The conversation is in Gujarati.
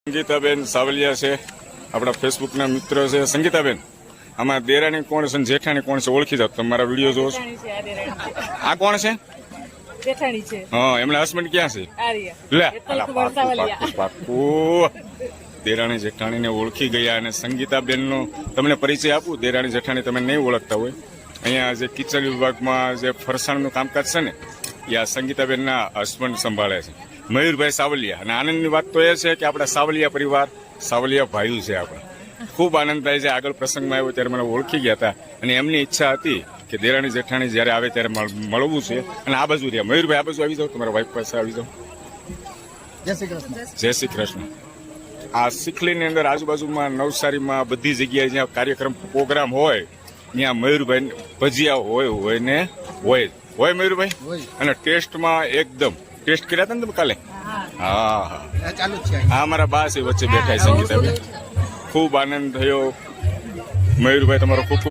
સંગીતાબેન સાવલિયા છે, આપણા ફેસબુકના મિત્ર છે. સંગીતાબેન, આમાં દેરાણી કોણ છે, જેઠાણી કોણ છે, ઓળખી જાવ. તમારા વિડીયો જોવો છો. આ કોણ છે? જેઠાણી છે. હા, એમના હસબન્ડ ક્યાં છે? લે, પાક્કું. દેરાણી જેઠાણીને ઓળખી ગયા. અને સંગીતાબેન નો તમને પરિચય આપું. દેરાણી જેઠાણી તમે નહીં ઓળખતા હોય, અહીંયા જે કિચન વિભાગમાં જે ફરસાણનું કામકાજ છે ને, એ આ સંગીતાબેનના હસબન્ડ સંભાળે છે, મયુરભાઈ સાવલિયા. અને આનંદની વાત તો એ છે કે આપણા સાવલિયા પરિવાર, સાવલિયા ભાઈઓ છે આપણા. ખૂબ આનંદ થાય છે. આગળ પ્રસંગમાં આવ્યો ત્યારે મને ઓળખી ગયા હતા અને એમની ઈચ્છા હતી કે દેરાણી જેઠાણી જ્યારે આવે ત્યારે મળવું છે. અને આ બાજુ રહ્યા મયુરભાઈ, આ બાજુ આવી જાઓ, તમારા વાઈફ પાસે આવી જાઓ. જય શ્રી કૃષ્ણ. જય શ્રી કૃષ્ણ. આ સિખલીની અંદર આજુબાજુમાં નવસારીમાં બધી જગ્યાએ જ્યાં કાર્યક્રમ પ્રોગ્રામ હોય ત્યાં મયુરભાઈ ભજીયા હોય ને હોય મયુરભાઈ. અને ટેસ્ટમાં એકદમ ટેસ્ટ કર્યા હતા ને તમે કાલે? હા, હા, મારા બા છે વચ્ચે બેઠા. સંગીતાબેન, ખૂબ આનંદ થયો. મયુરભાઈ, તમારો ખૂબ